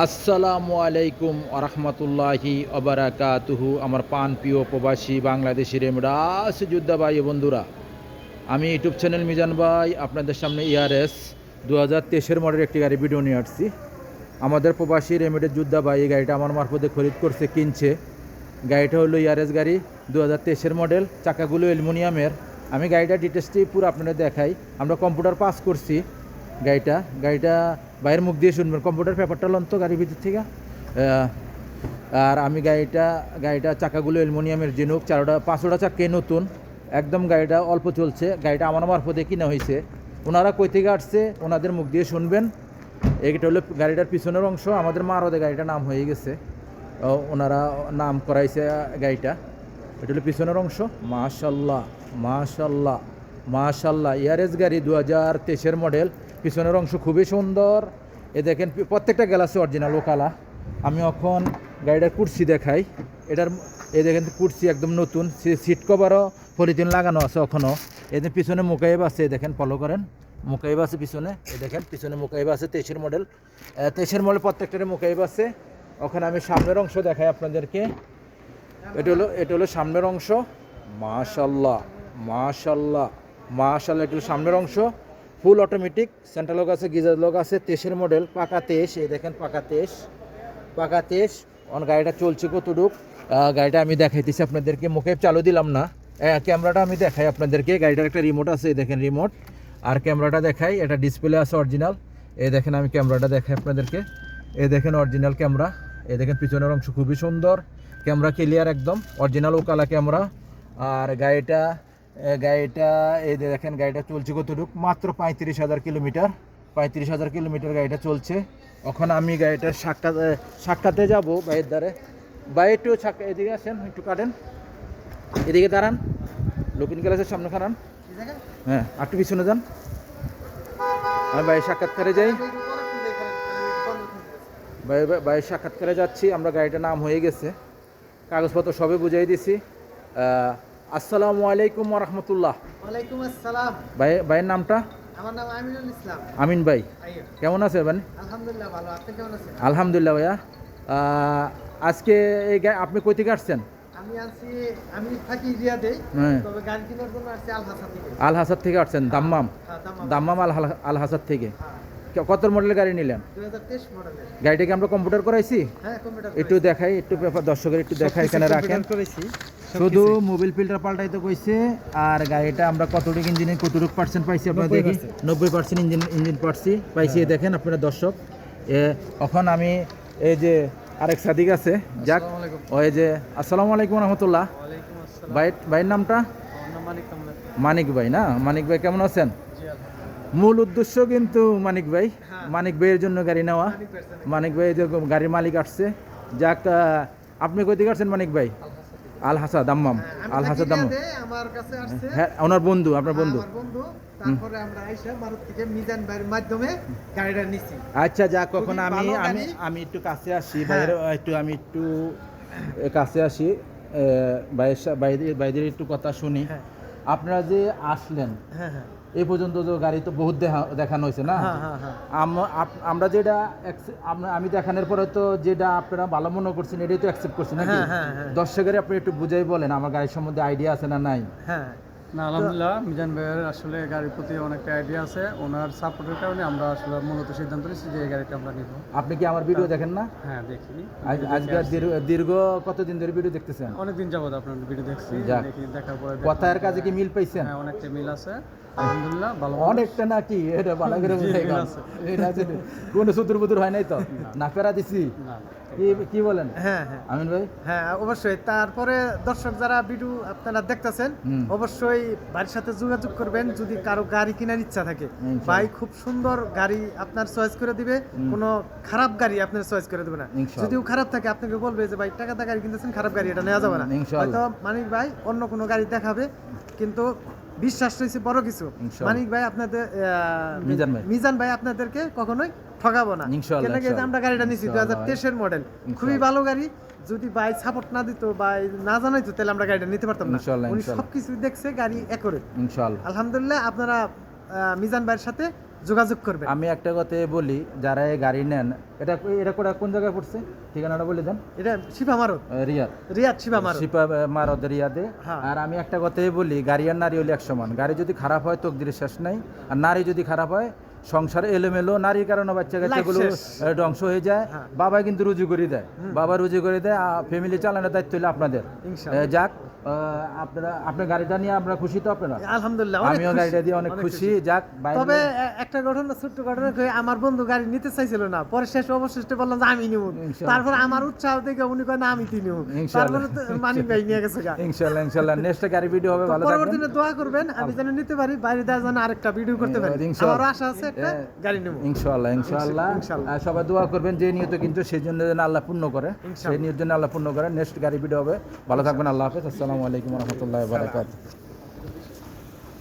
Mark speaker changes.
Speaker 1: আসসালামু আলাইকুম আরহামতুল্লাহি আবরাকাতুহু। আমার পান প্রিয় প্রবাসী বাংলাদেশের এমরাস যোদ্ধা ভাই ও বন্ধুরা, আমি ইউটিউব চ্যানেল মিজান ভাই আপনাদের সামনে ERS 2023 মডেল একটি গাড়ি ভিডিও নিয়ে আসছি। আমাদের প্রবাসী রেমিডের যোদ্ধা ভাই এই গাড়িটা আমার মারফতে খরিদ করছে, কিনছে। গাড়িটা হলো ERS গাড়ি 2023 মডেল, চাকাগুলো অ্যালুমিনিয়ামের। আমি গাড়িটা ডিটেলসটি পুরো আপনাদের দেখাই। আমরা কম্পিউটার পাস করছি গাড়িটা বাইরের মুখ দিয়ে শুনবেন। কম্পিউটার পেপারটা লন তো গাড়ির ভিতর থেকে। আর আমি গাড়িটা চাকাগুলো অ্যালুমিনিয়ামের জিনুক, 5টা চাক্কে নতুন একদম। গাড়িটা অল্প চলছে। গাড়িটা আমার মারফতে কিনা হয়েছে। ওনারা কই থেকে আসছে ওনাদের মুখ দিয়ে শুনবেন। এইটা হলো গাড়িটার পিছনের অংশ। আমাদের মারদে গাড়িটার নাম হয়ে গেছে, ওনারা নাম করাইছে গাড়িটা। এটা হলো পিছনের অংশ। মাশাল্লাহ মাশাল্লাহ মাশাল্লাহ, ERS গাড়ি 2023 মডেল। পিছনের অংশ খুবই সুন্দর। এ দেখেন প্রত্যেকটা গ্লাসে অরিজিনাল ওকালা। আমি এখন গাড়িটার কুর্সি দেখাই। এ দেখেন কুর্সি একদম নতুন, সিট কভারও পলিথিন লাগানো আছে এখনও। এদের পিছনে মোকাইব আছে, দেখেন ফলো করেন। মোকাইব আছে পিছনে, এ দেখেন পিছনে মোকাইব আছে। 23 মডেল প্রত্যেকটারে মোকাইব আছে। ওখানে আমি সামনের অংশ দেখাই আপনাদেরকে। এটা হলো সামনের অংশ। মাশাল্লাহ মাশাল্লাহ মাশাল্লাহ, এটা হলো সামনের অংশ। ফুল অটোমেটিক, সেন্ট্রাল লক আছে, গিজার লক আছে। 23 মডেল, পাকা 23। এই দেখেন পাকা 23। গাড়িটা চলছে কতটুক গাড়িটা আমি দেখাইতেছি আপনাদেরকে। মুখে চালু দিলাম না, ক্যামেরাটা আমি দেখাই আপনাদেরকে। গাড়িটার একটা রিমোট আছে, এই দেখেন রিমোট। আর ক্যামেরাটা দেখাই, এটা ডিসপ্লে আছে অরিজিনাল। এই দেখেন আমি ক্যামেরাটা দেখাই আপনাদেরকে। এই দেখেন অরিজিনাল ক্যামেরা। এই দেখেন পিছনের অংশ খুবই সুন্দর, ক্যামেরা ক্লিয়ার একদম, অরিজিনাল ওকালা ক্যামেরা। আর গাড়িটা এই দেখেন গাড়িটা চলছে কতটুক, মাত্র 35,000 কিলোমিটার। 35,000 কিলোমিটার গাড়িটা চলছে। এখন আমি গাড়িটার সাক্ষাতে যাব ভাইয়ের দ্বারে। ভাই একটু এদিকে আসেন, একটু কাটেন, এদিকে দাঁড়ান, লুকিং গ্লাসের সামনে খারান। হ্যাঁ, একটু পিছনে যান। আমি ভাইয়ের সাক্ষাৎকারে যাই। ভাইয়ের সাক্ষাৎকারে যাচ্ছি আমরা। গাড়িটার নাম হয়ে গেছে, কাগজপত্র সবে বুঝাই দিছি। আসসালামু আলাইকুম রহমতুল্লাহ।
Speaker 2: ওয়ালাইকুম আসসালাম।
Speaker 1: ভাইয়ের নামটা?
Speaker 2: আমার নাম আমিনুল ইসলাম।
Speaker 1: আমিন ভাই, কেমন আছেন ভাই?
Speaker 2: আলহামদুলিল্লাহ ভালো, আপনি কেমন আছেন?
Speaker 1: আলহামদুলিল্লাহ ভাইয়া। আজকে আপনি কই থেকে আসছেন?
Speaker 2: আমি থাকি রিয়াদে, তবে গাড়ি কেনার জন্য আসছি
Speaker 1: আল হাসাদ থেকে আসছেন। দাম্মাম আল হাসাদ থেকে। কত মডেলের গাড়ি নিলেন?
Speaker 2: 2023 মডেলের।
Speaker 1: গাড়িটাকে আমরা কম্পিউটার করাইছি।
Speaker 2: হ্যাঁ, কম্পিউটার
Speaker 1: একটু দেখাই, একটু পেপার দর্শকের একটু দেখাই, এখানে রাখেন। শুধু মোবিল ফিল্টার পাল্টাইতে কইছে। আর গাড়িটা আমরা কতটুকু ইঞ্জিনে কতটুকু পার্সেন্ট পাইছি আপনারা দেখি। 90% ইঞ্জিন পাইছি। দেখেন আপনারা দর্শক। এখন আমি এই যে আরেক সাদিক আছে, যাক ওই যে আসসালামু আলাইকুম রহমতুল্লাহ। ভাইয়ের নামটা? মানিক ভাই না? মানিক ভাই কেমন আছেন? মূল উদ্দেশ্য কিন্তু মানিক ভাইয়ের জন্য গাড়ি নেওয়া। মানিক ভাই যে গাড়ির মালিক আসছে। যাক, আপনি কই থেকে আসছেন মানিক ভাই? আল হাসাদ দাম্মাম। আল হাসাদ দাম্মাম
Speaker 2: আমার কাছে আসছে।
Speaker 1: হ্যাঁ, ওনার বন্ধু, আপনার বন্ধু।
Speaker 2: আমার বন্ধু। তারপরে আমরা আইসা ভারত থেকে মিজান ভাইয়ের মাধ্যমে গাড়িটা নিছি।
Speaker 1: আচ্ছা, যাক কখন আমি একটু কাছে আসি ভাইয়ের, আমি একটু কাছে আসি ভাইদের একটু কথা শুনি। আপনারা যে আসলেন, এই পর্যন্ত তো গাড়ি তো বহুত দেখানো হয়েছে না? আমরা যেটা আমি দেখানোর পরে তো যেটা আপনারা ভালো মনে করছেন এটাই তো অ্যাকসেপ্ট করছেন নাকি? দর্শকের আপনি একটু বুঝাই বলেন, আমার গাড়ির সম্বন্ধে আইডিয়া আছে না নাই?
Speaker 3: না, আলহামদুলিল্লাহ মিজান ভাইয়ের আসলে গাড়ির প্রতি অনেকটা আইডিয়া আছে। ওনার সাপোর্টের কারণে আমরা আসলে মূলত সিদ্ধান্ত নিয়েছি যে এই গাড়িটা আমরা নিব।
Speaker 1: আপনি কি আমার ভিডিও দেখেন না?
Speaker 3: হ্যাঁ, দেখি।
Speaker 1: আজকে দীর্ঘ কতদিন ধরে ভিডিও দেখতেছেন?
Speaker 3: অনেকদিন যাবত আপনার ভিডিও দেখছি। দেখার পরে
Speaker 1: কথার কাজে কি মিল পাইছেন?
Speaker 3: হ্যাঁ, অনেকটা মিল আছে আলহামদুলিল্লাহ। ভালো
Speaker 1: অনেকটা নাকি? এটা ভালো করে বুঝাই কোনো সুদূর হয় নাই তো? না ফেরা দিছি? কি বলেন?
Speaker 2: হ্যাঁ
Speaker 1: আমিন ভাই।
Speaker 2: হ্যাঁ, অবশ্যই। তারপরে দর্শক যারা ভিডিও আপনারা দেখতেছেন, অবশ্যই ভাইয়ের সাথে যোগাযোগ করবেন যদি কারো গাড়ি কেনার ইচ্ছা থাকে। ভাই খুব সুন্দর গাড়ি আপনার চয়েস করে দিবে, কোনো খারাপ গাড়ি আপনার চয়েস করে দেবে না। যদিও খারাপ থাকে আপনাকে বলবে যে ভাই টাকাতে গাড়ি কিনতেছেন, খারাপ গাড়ি এটা নেওয়া যাবে না। হয়তো মানিক ভাই অন্য কোনো গাড়ি দেখাবে, কিন্তু বিশ্বাস রয়েছে বড় কিছু। মানিক ভাই আপনাদের মিজান ভাই আপনাদেরকে কখনোই ঠকাবো না। আমরা গাড়িটা নিচ্ছি 2023 মডেল, খুবই ভালো গাড়ি। যদি ভাই সাপোর্ট না দিত বা না জানাইতো তাহলে আমরা গাড়িটা নিতে পারতাম না। উনি সবকিছু দেখছে, গাড়ি একরে ইনশাআল্লাহ। আলহামদুলিল্লাহ। আপনারা মিজান ভাইয়ের সাথে যোগাযোগ করবেন।
Speaker 1: আমি একটা কথা বলি, যারা এই গাড়ি নেন, এটা এটা কোন জায়গায় পড়ছে, ঠিকানাটা বলে দেন।
Speaker 2: এটা শিপা মারত,
Speaker 1: রিয়াদ,
Speaker 2: রিয়াদ শিপা মারত।
Speaker 1: শিপা মারদ রিয়াদে।
Speaker 2: হ্যাঁ।
Speaker 1: আর আমি একটা কথাই বলি, গাড়ি আর নারী হলে এক সমান। গাড়ি যদি খারাপ হয় তকদিরের শেষ নাই, আর নারী যদি খারাপ হয় সংসারে এলোমেলো, নারীর কারণে বাচ্চা কাচ্চাগুলো
Speaker 2: শেষ।
Speaker 1: ধ্বংস হয়ে যায়।
Speaker 2: হ্যাঁ।
Speaker 1: বাবা কিন্তু রুজি করে দেয়, বাবা রুজি করে দেয়, ফ্যামিলি চালানোর দায়িত্ব হলো আপনাদের।
Speaker 2: ইনশাআল্লাহ।
Speaker 1: যাক, আপনারা আপনার গাড়িটা নিয়ে আপনারা খুশি তো? আপনারা?
Speaker 2: আলহামদুলিল্লাহ, অনেক
Speaker 1: আমিও
Speaker 2: খুশি,
Speaker 1: গাড়িটা দিয়ে অনেক খুশি। যাক, বাইরে
Speaker 2: তবে একটা ঘটনা, ছোট্ট ঘটনা কই, আমার বন্ধু গাড়ি নিতে চাইছিল না, পরে শেষ অবশেষে বললাম যে আমি নিব।
Speaker 1: ইনশাআল্লাহ।
Speaker 2: তারপর আমার উৎসাহ দেখে উনি কয় না আমি নিব।
Speaker 1: ইনশাআল্লাহ।
Speaker 2: তারপরে মানিক ভাই নিয়ে গেছে গা।
Speaker 1: ইনশাআল্লাহ, ইনশাআল্লাহ নেক্সট গাড়ি ভিডিও হবে। ভালো
Speaker 2: পরবর্তী
Speaker 1: থাকবেন।
Speaker 2: দিনে দোয়া করবেন আমি যেন নিতে পারি, বাইরে দেওয়ার জন্য আরেকটা ভিডিও করতে পারি।
Speaker 1: ইনশাআল্লাহ।
Speaker 2: আমারও আশা আছে একটা গাড়ি নেব।
Speaker 1: ইনশাআল্লাহ, ইনশাআল্লাহ।
Speaker 2: ইনশাআল্লাহ।
Speaker 1: আর সবাই দোয়া করবেন, যে নিয়ত কিন্তু সেই জন্য যেন আল্লাহ পূর্ণ করে,
Speaker 2: ইনশাআল্লাহ।
Speaker 1: সেই নিয়ত জন্য আল্লাহ পূর্ণ করে। নেক্সট গাড়ি ভিডিও হবে। ভালো থাকবেন। আল্লাহ হাফেজ। আসসালামু আলাইকুম ওয়া রাহমাতুল্লাহি ওয়া বারাকাতুহু।